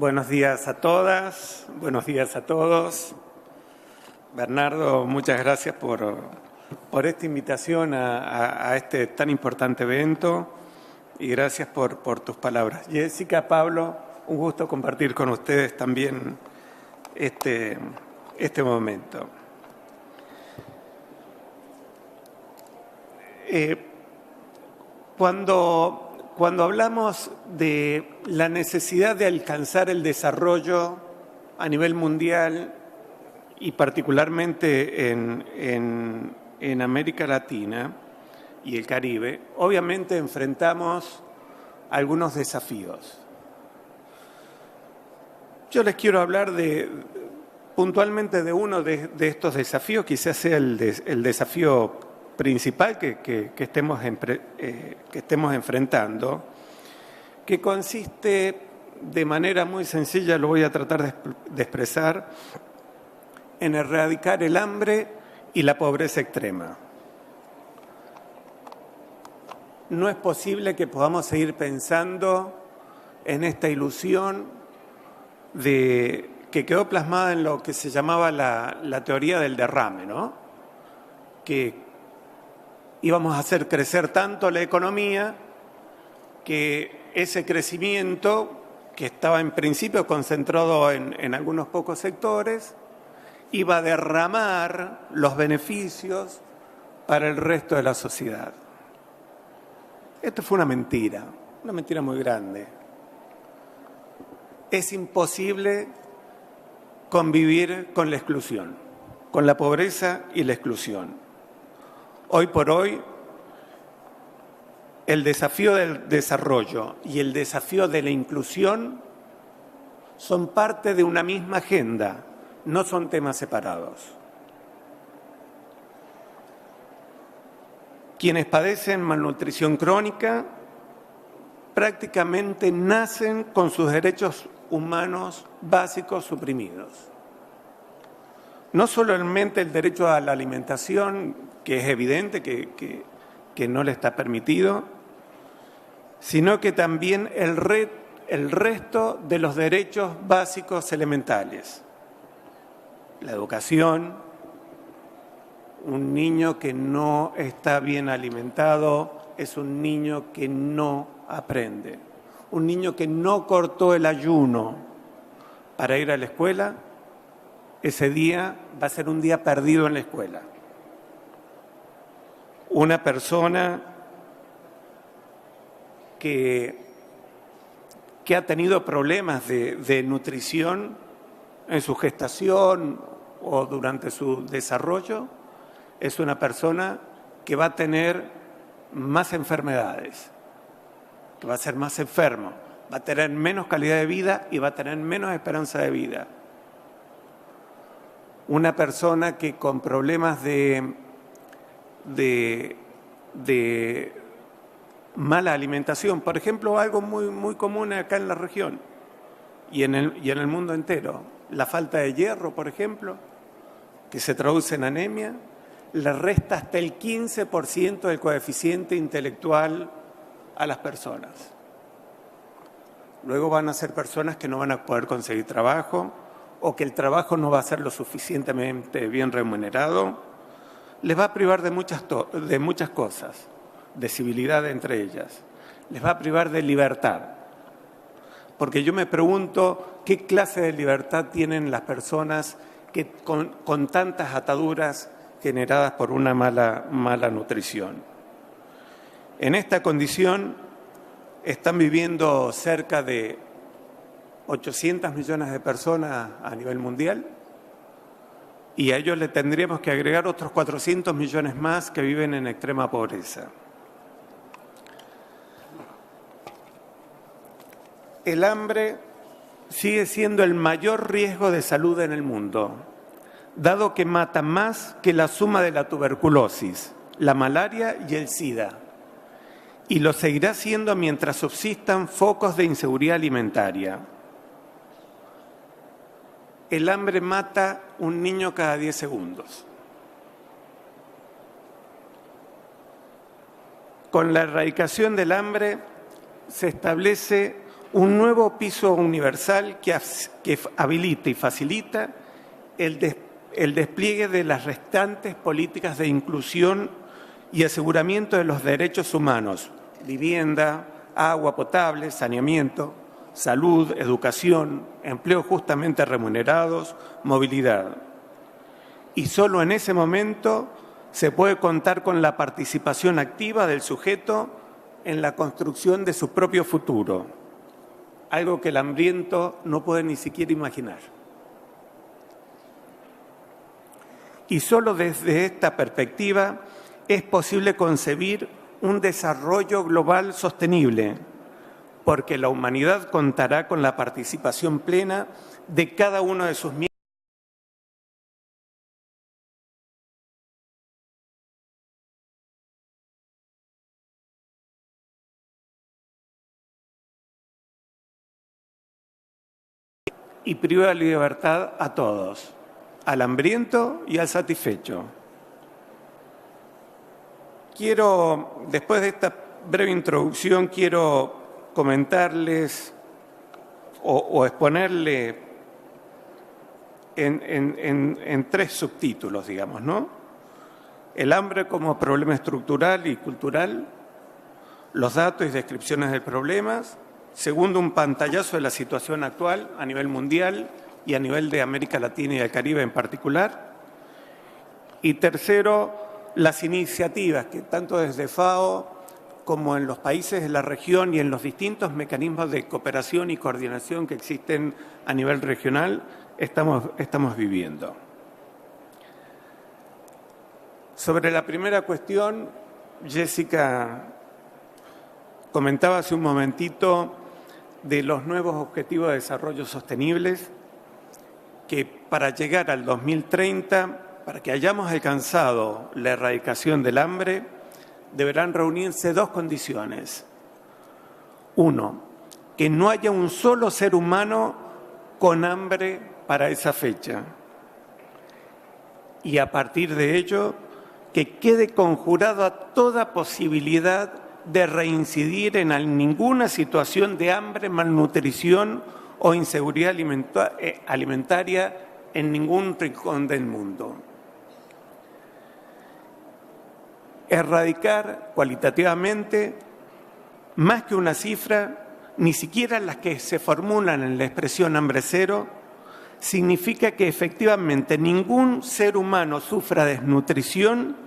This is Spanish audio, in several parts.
Buenos días a todas, buenos días a todos. Bernardo, muchas gracias por esta invitación a este tan importante evento y gracias por tus palabras. Jessica, Pablo, un gusto compartir con ustedes también este momento. Cuando hablamos de la necesidad de alcanzar el desarrollo a nivel mundial y particularmente en América Latina y el Caribe, obviamente enfrentamos algunos desafíos. Yo les quiero hablar puntualmente de uno de estos desafíos, quizás sea el desafío principal que estemos enfrentando, que consiste de manera muy sencilla, lo voy a tratar de expresar, en erradicar el hambre y la pobreza extrema. No es posible que podamos seguir pensando en esta ilusión que quedó plasmada en lo que se llamaba la teoría del derrame, ¿no? Que íbamos a hacer crecer tanto la economía que ese crecimiento, que estaba en principio concentrado en algunos pocos sectores, iba a derramar los beneficios para el resto de la sociedad. Esto fue una mentira muy grande. Es imposible convivir con la exclusión, con la pobreza y la exclusión. Hoy por hoy, el desafío del desarrollo y el desafío de la inclusión son parte de una misma agenda, no son temas separados. Quienes padecen malnutrición crónica prácticamente nacen con sus derechos humanos básicos suprimidos. No solamente el derecho a la alimentación, que es evidente que no le está permitido, sino que también el resto de los derechos básicos elementales. La educación, un niño que no está bien alimentado es un niño que no aprende. Un niño que no cortó el ayuno para ir a la escuela, ese día va a ser un día perdido en la escuela. Una persona que ha tenido problemas de nutrición en su gestación o durante su desarrollo, es una persona que va a tener más enfermedades, que va a ser más enfermo, va a tener menos calidad de vida y va a tener menos esperanza de vida. Una persona que con problemas de mala alimentación, por ejemplo, algo muy común acá en la región y en el mundo entero, la falta de hierro, por ejemplo, que se traduce en anemia, le resta hasta el 15% del coeficiente intelectual a las personas. Luego van a ser personas que no van a poder conseguir trabajo o que el trabajo no va a ser lo suficientemente bien remunerado. Les va a privar de muchas cosas, de civilidad entre ellas. Les va a privar de libertad. Porque yo me pregunto qué clase de libertad tienen las personas que con tantas ataduras generadas por una mala nutrición. En esta condición están viviendo cerca de 800 millones de personas a nivel mundial y a ellos le tendríamos que agregar otros 400 millones más que viven en extrema pobreza. El hambre sigue siendo el mayor riesgo de salud en el mundo, dado que mata más que la suma de la tuberculosis, la malaria y el SIDA, y lo seguirá siendo mientras subsistan focos de inseguridad alimentaria. El hambre mata un niño cada 10 segundos. Con la erradicación del hambre se establece un nuevo piso universal que habilita y facilita el despliegue de las restantes políticas de inclusión y aseguramiento de los derechos humanos: vivienda, agua potable, saneamiento, salud, educación, empleo justamente remunerados, movilidad. Y solo en ese momento se puede contar con la participación activa del sujeto en la construcción de su propio futuro, algo que el hambriento no puede ni siquiera imaginar. Y solo desde esta perspectiva es posible concebir un desarrollo global sostenible, porque la humanidad contará con la participación plena de cada uno de sus miembros y priva de libertad a todos, al hambriento y al satisfecho. Después de esta breve introducción, quiero comentarles o exponerle en tres subtítulos, digamos, ¿no? El hambre como problema estructural y cultural, los datos y descripciones de problemas. Segundo, un pantallazo de la situación actual a nivel mundial y a nivel de América Latina y el Caribe en particular. Y tercero, las iniciativas que tanto desde FAO como en los países de la región y en los distintos mecanismos de cooperación y coordinación que existen a nivel regional estamos viviendo. Sobre la primera cuestión, Jessica comentaba hace un momentito de los nuevos Objetivos de Desarrollo Sostenibles, que para llegar al 2030, para que hayamos alcanzado la erradicación del hambre, deberán reunirse dos condiciones. Uno, que no haya un solo ser humano con hambre para esa fecha. Y a partir de ello, que quede conjurado a toda posibilidad de reincidir en ninguna situación de hambre, malnutrición o inseguridad alimentaria en ningún rincón del mundo. Erradicar cualitativamente, más que una cifra, ni siquiera las que se formulan en la expresión hambre cero, significa que efectivamente ningún ser humano sufra desnutrición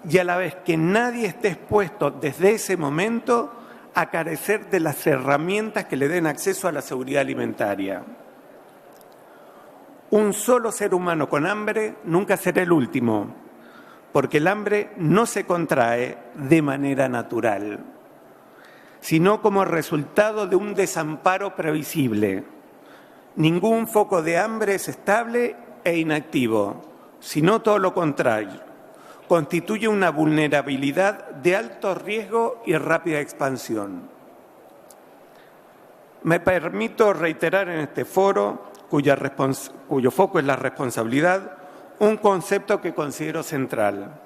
y a la vez que nadie esté expuesto desde ese momento a carecer de las herramientas que le den acceso a la seguridad alimentaria. Un solo ser humano con hambre nunca será el último, porque el hambre no se contrae de manera natural, sino como resultado de un desamparo previsible. Ningún foco de hambre es estable e inactivo, sino todo lo contrario. Constituye una vulnerabilidad de alto riesgo y rápida expansión. Me permito reiterar en este foro, cuyo foco es la responsabilidad, un concepto que considero central.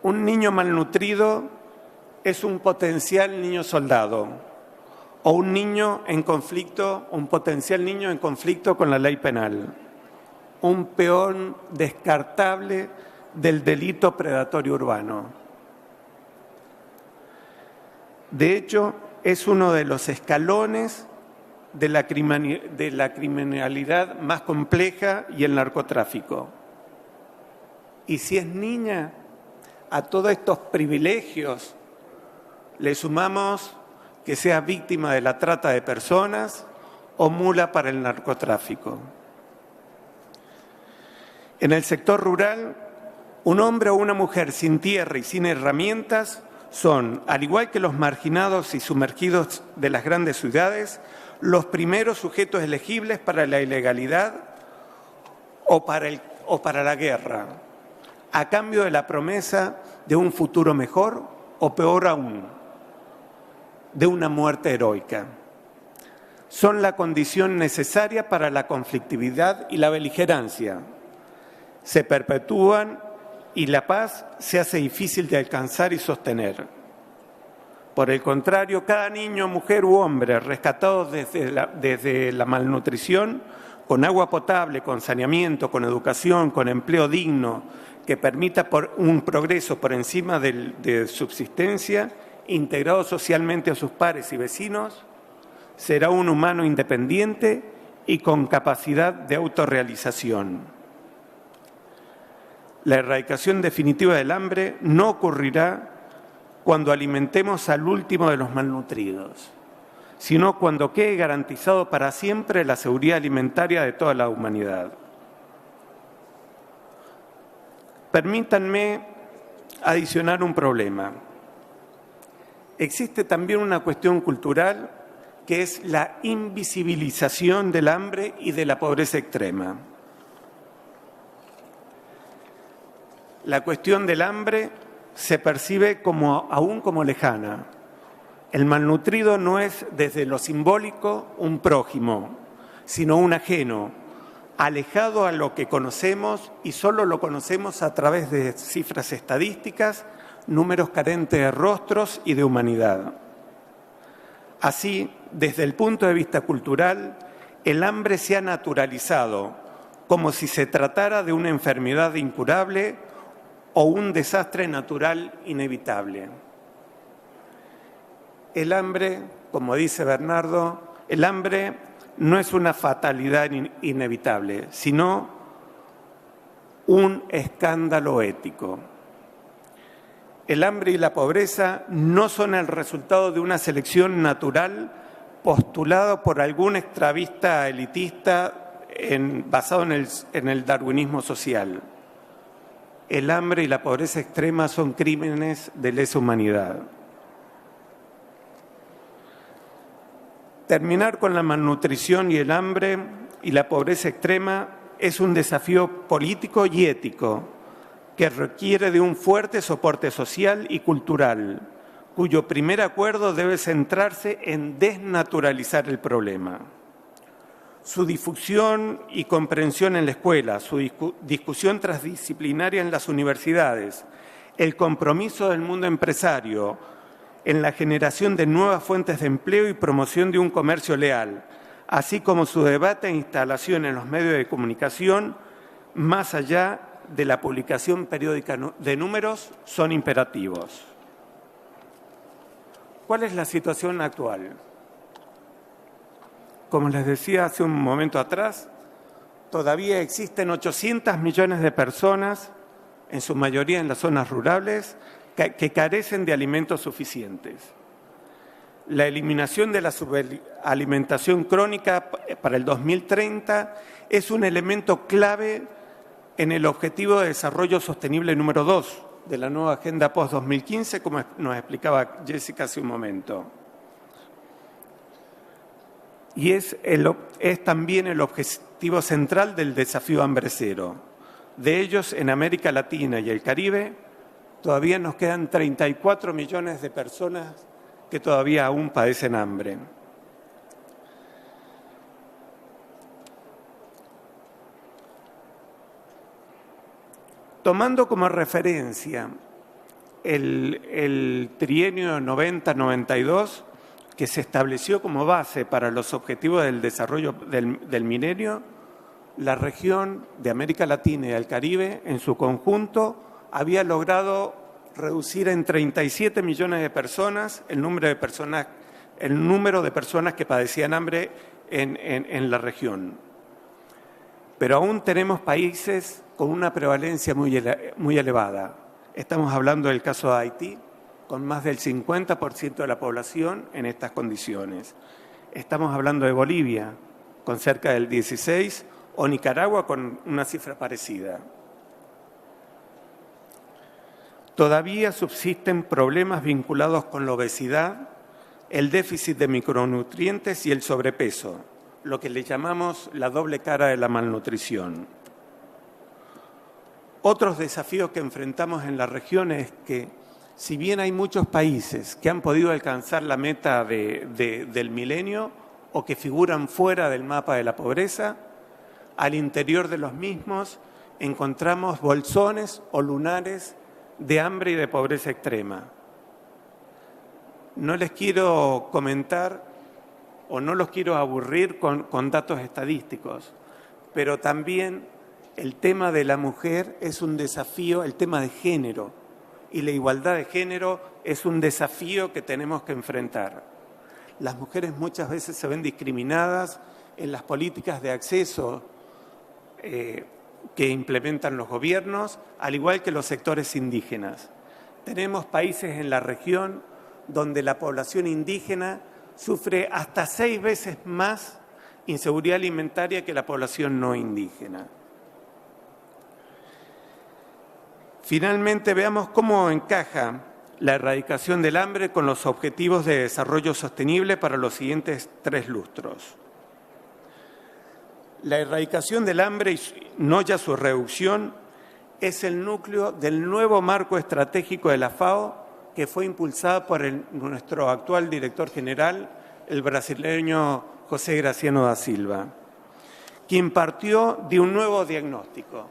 Un niño malnutrido es un potencial niño soldado o un niño en conflicto, un potencial niño en conflicto con la ley penal, un peón descartable del delito predatorio urbano. De hecho, es uno de los escalones de la criminalidad más compleja y el narcotráfico. Y si es niña, a todos estos privilegios le sumamos que sea víctima de la trata de personas o mula para el narcotráfico. En el sector rural, un hombre o una mujer sin tierra y sin herramientas son, al igual que los marginados y sumergidos de las grandes ciudades, los primeros sujetos elegibles para la ilegalidad o para la guerra, a cambio de la promesa de un futuro mejor o peor aún, de una muerte heroica. Son la condición necesaria para la conflictividad y la beligerancia. Se perpetúan y la paz se hace difícil de alcanzar y sostener. Por el contrario, cada niño, mujer u hombre rescatado desde la malnutrición, con agua potable, con saneamiento, con educación, con empleo digno, que permita un progreso por encima de subsistencia, integrado socialmente a sus pares y vecinos, será un humano independiente y con capacidad de autorrealización. La erradicación definitiva del hambre no ocurrirá cuando alimentemos al último de los malnutridos, sino cuando quede garantizado para siempre la seguridad alimentaria de toda la humanidad. Permítanme adicionar un problema. Existe también una cuestión cultural que es la invisibilización del hambre y de la pobreza extrema. La cuestión del hambre se percibe aún como lejana. El malnutrido no es desde lo simbólico un prójimo, sino un ajeno, alejado a lo que conocemos y solo lo conocemos a través de cifras estadísticas, números carentes de rostros y de humanidad. Así, desde el punto de vista cultural, el hambre se ha naturalizado como si se tratara de una enfermedad incurable o un desastre natural inevitable. El hambre, como dice Bernardo, el hambre no es una fatalidad inevitable, sino un escándalo ético. El hambre y la pobreza no son el resultado de una selección natural postulada por algún extravista elitista basado en el darwinismo social. El hambre y la pobreza extrema son crímenes de lesa humanidad. Terminar con la malnutrición y el hambre y la pobreza extrema es un desafío político y ético que requiere de un fuerte soporte social y cultural, cuyo primer acuerdo debe centrarse en desnaturalizar el problema. Su difusión y comprensión en la escuela, su discusión transdisciplinaria en las universidades, el compromiso del mundo empresario en la generación de nuevas fuentes de empleo y promoción de un comercio leal, así como su debate e instalación en los medios de comunicación, más allá de la publicación periódica de números, son imperativos. ¿Cuál es la situación actual? Como les decía hace un momento atrás, todavía existen 800 millones de personas, en su mayoría en las zonas rurales, que carecen de alimentos suficientes. La eliminación de la subalimentación crónica para el 2030 es un elemento clave en el Objetivo de Desarrollo Sostenible número 2 de la nueva Agenda Post-2015, como nos explicaba Jessica hace un momento. Y es también el objetivo central del desafío Hambre Cero. De ellos, en América Latina y el Caribe, todavía nos quedan 34 millones de personas que todavía aún padecen hambre. Tomando como referencia el trienio 90-92, que se estableció como base para los objetivos del desarrollo del milenio, la región de América Latina y el Caribe, en su conjunto, había logrado reducir en 37 millones de personas el número de personas que padecían hambre en la región. Pero aún tenemos países con una prevalencia muy elevada. Estamos hablando del caso de Haití, con más del 50% de la población en estas condiciones. Estamos hablando de Bolivia, con cerca del 16%, o Nicaragua, con una cifra parecida. Todavía subsisten problemas vinculados con la obesidad, el déficit de micronutrientes y el sobrepeso, lo que le llamamos la doble cara de la malnutrición. Otros desafíos que enfrentamos en la región es que, si bien hay muchos países que han podido alcanzar la meta del milenio o que figuran fuera del mapa de la pobreza, al interior de los mismos encontramos bolsones o lunares de hambre y de pobreza extrema. No les quiero comentar o no los quiero aburrir con datos estadísticos, pero también el tema de la mujer es un desafío, el tema de género y la igualdad de género es un desafío que tenemos que enfrentar. Las mujeres muchas veces se ven discriminadas en las políticas de acceso que implementan los gobiernos, al igual que los sectores indígenas. Tenemos países en la región donde la población indígena sufre hasta 6 veces más inseguridad alimentaria que la población no indígena. Finalmente, veamos cómo encaja la erradicación del hambre con los objetivos de desarrollo sostenible para los siguientes 3 lustros. La erradicación del hambre, y no ya su reducción, es el núcleo del nuevo marco estratégico de la FAO que fue impulsado por nuestro actual director general, el brasileño José Graciano da Silva, quien partió de un nuevo diagnóstico.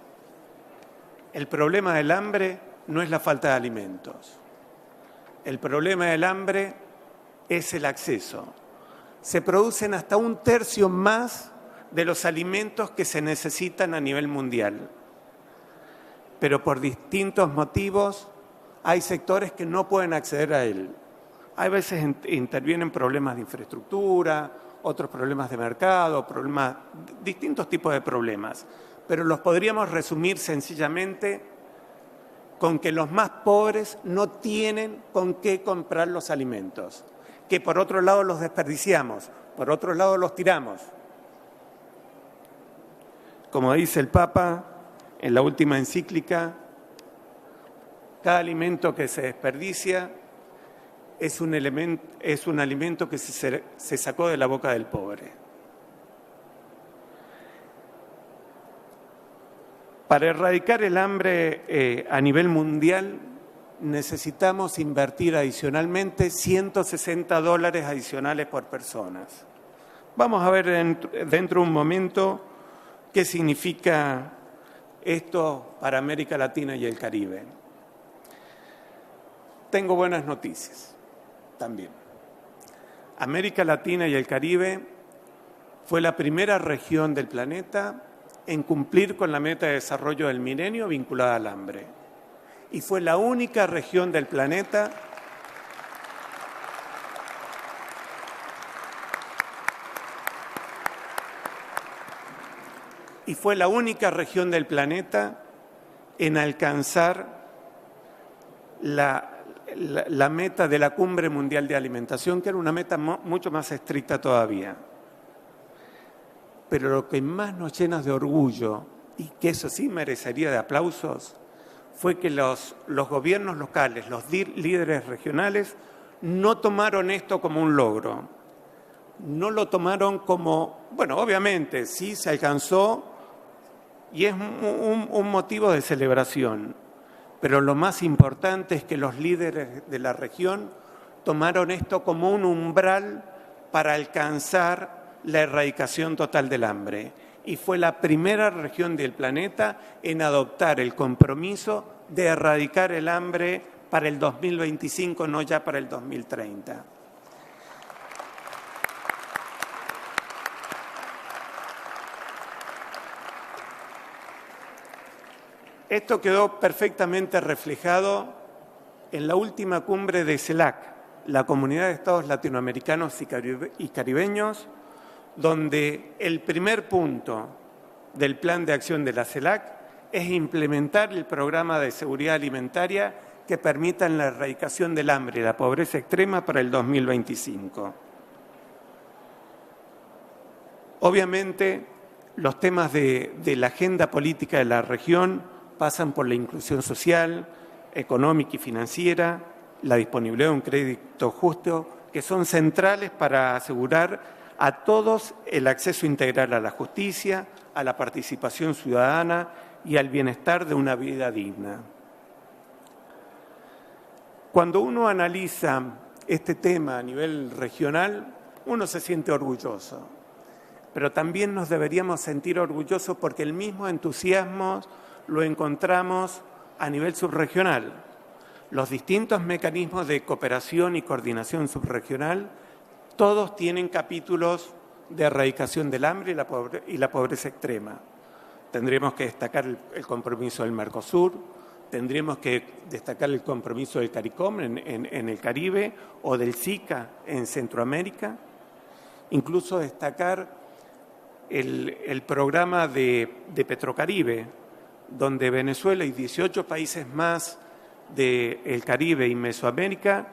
El problema del hambre no es la falta de alimentos. El problema del hambre es el acceso. Se producen hasta 1/3 más de los alimentos que se necesitan a nivel mundial. Pero por distintos motivos hay sectores que no pueden acceder a él. Hay veces intervienen problemas de infraestructura, otros problemas de mercado, distintos tipos de problemas. Pero los podríamos resumir sencillamente con que los más pobres no tienen con qué comprar los alimentos, que por otro lado los desperdiciamos, por otro lado los tiramos. Como dice el Papa en la última encíclica, cada alimento que se desperdicia es un alimento que se sacó de la boca del pobre. Para erradicar el hambre a nivel mundial necesitamos invertir adicionalmente $160 adicionales por personas. Vamos a ver dentro de un momento qué significa esto para América Latina y el Caribe. Tengo buenas noticias también. América Latina y el Caribe fue la primera región del planeta en cumplir con la meta de desarrollo del milenio vinculada al hambre. Y fue la única región del planeta en alcanzar la meta de la Cumbre Mundial de Alimentación, que era una meta mucho más estricta todavía. Pero lo que más nos llena de orgullo, y que eso sí merecería de aplausos, fue que los gobiernos locales, los líderes regionales, no tomaron esto como un logro. No lo tomaron como, bueno, obviamente sí se alcanzó y es un motivo de celebración, pero lo más importante es que los líderes de la región tomaron esto como un umbral para alcanzar la erradicación total del hambre. Y fue la primera región del planeta en adoptar el compromiso de erradicar el hambre para el 2025, no ya para el 2030. Esto quedó perfectamente reflejado en la última cumbre de CELAC, la Comunidad de Estados Latinoamericanos y Caribeños, donde el primer punto del plan de acción de la CELAC es implementar el programa de seguridad alimentaria que permita la erradicación del hambre y la pobreza extrema para el 2025. Obviamente, los temas de la agenda política de la región pasan por la inclusión social, económica y financiera, la disponibilidad de un crédito justo, que son centrales para asegurar a todos el acceso integral a la justicia, a la participación ciudadana y al bienestar de una vida digna. Cuando uno analiza este tema a nivel regional, uno se siente orgulloso, pero también nos deberíamos sentir orgullosos porque el mismo entusiasmo lo encontramos a nivel subregional. los distintos mecanismos de cooperación y coordinación subregional, todos tienen capítulos de erradicación del hambre y la pobreza extrema. Tendremos que destacar el compromiso del Mercosur, tendremos que destacar el compromiso del CARICOM en el Caribe o del SICA en Centroamérica, incluso destacar el programa de Petrocaribe, donde Venezuela y 18 países más del Caribe y Mesoamérica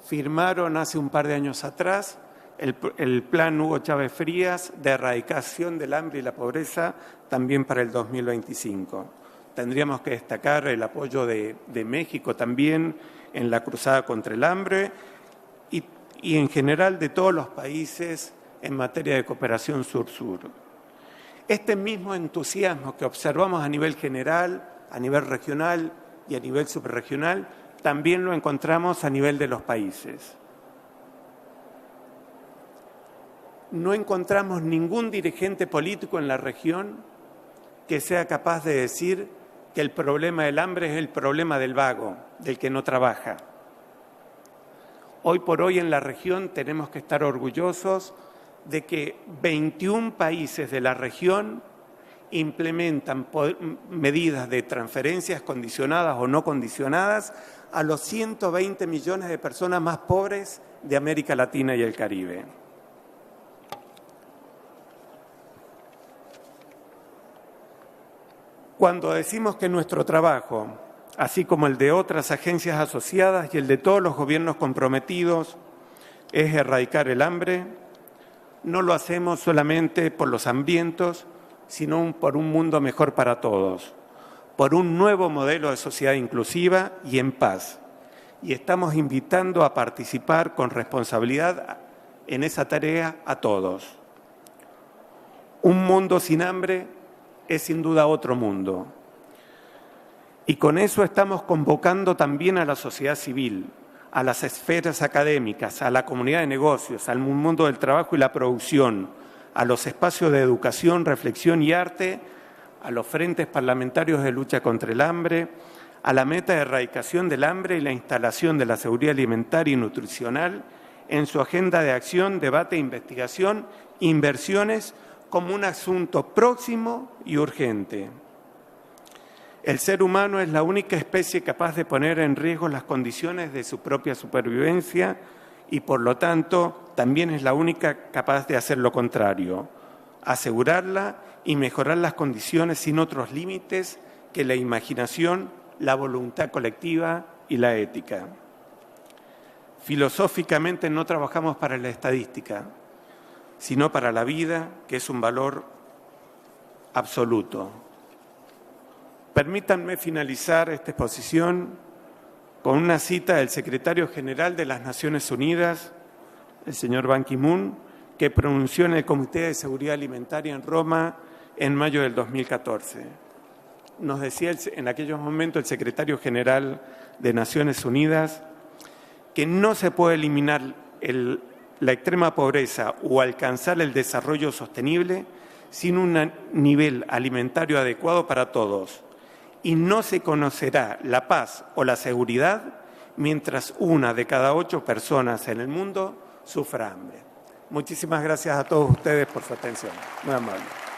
firmaron hace un par de años atrás el plan Hugo Chávez Frías de erradicación del hambre y la pobreza también para el 2025. Tendríamos que destacar el apoyo de México también en la cruzada contra el hambre y en general de todos los países en materia de cooperación sur-sur. Este mismo entusiasmo que observamos a nivel general, a nivel regional y a nivel subregional, también lo encontramos a nivel de los países. No encontramos ningún dirigente político en la región que sea capaz de decir que el problema del hambre es el problema del vago, del que no trabaja. Hoy por hoy en la región tenemos que estar orgullosos de que 21 países de la región implementan medidas de transferencias condicionadas o no condicionadas a los 120 millones de personas más pobres de América Latina y el Caribe. Cuando decimos que nuestro trabajo, así como el de otras agencias asociadas y el de todos los gobiernos comprometidos, es erradicar el hambre, no lo hacemos solamente por los hambrientos, sino por un mundo mejor para todos, por un nuevo modelo de sociedad inclusiva y en paz. Y estamos invitando a participar con responsabilidad en esa tarea a todos. Un mundo sin hambre es sin duda otro mundo. Y con eso estamos convocando también a la sociedad civil, a las esferas académicas, a la comunidad de negocios, al mundo del trabajo y la producción, a los espacios de educación, reflexión y arte, a los frentes parlamentarios de lucha contra el hambre, a la meta de erradicación del hambre y la instalación de la seguridad alimentaria y nutricional en su agenda de acción, debate, investigación, inversiones como un asunto próximo y urgente. El ser humano es la única especie capaz de poner en riesgo las condiciones de su propia supervivencia y, por lo tanto, también es la única capaz de hacer lo contrario, asegurarla y mejorar las condiciones sin otros límites que la imaginación, la voluntad colectiva y la ética. Filosóficamente no trabajamos para la estadística, sino para la vida, que es un valor absoluto. Permítanme finalizar esta exposición con una cita del secretario general de las Naciones Unidas, el señor Ban Ki-moon, que pronunció en el Comité de Seguridad Alimentaria en Roma en mayo del 2014. Nos decía en aquellos momentos el secretario general de Naciones Unidas que no se puede eliminar la extrema pobreza o alcanzar el desarrollo sostenible sin un nivel alimentario adecuado para todos. Y no se conocerá la paz o la seguridad mientras 1 de cada 8 personas en el mundo sufra hambre. Muchísimas gracias a todos ustedes por su atención. Muy amable.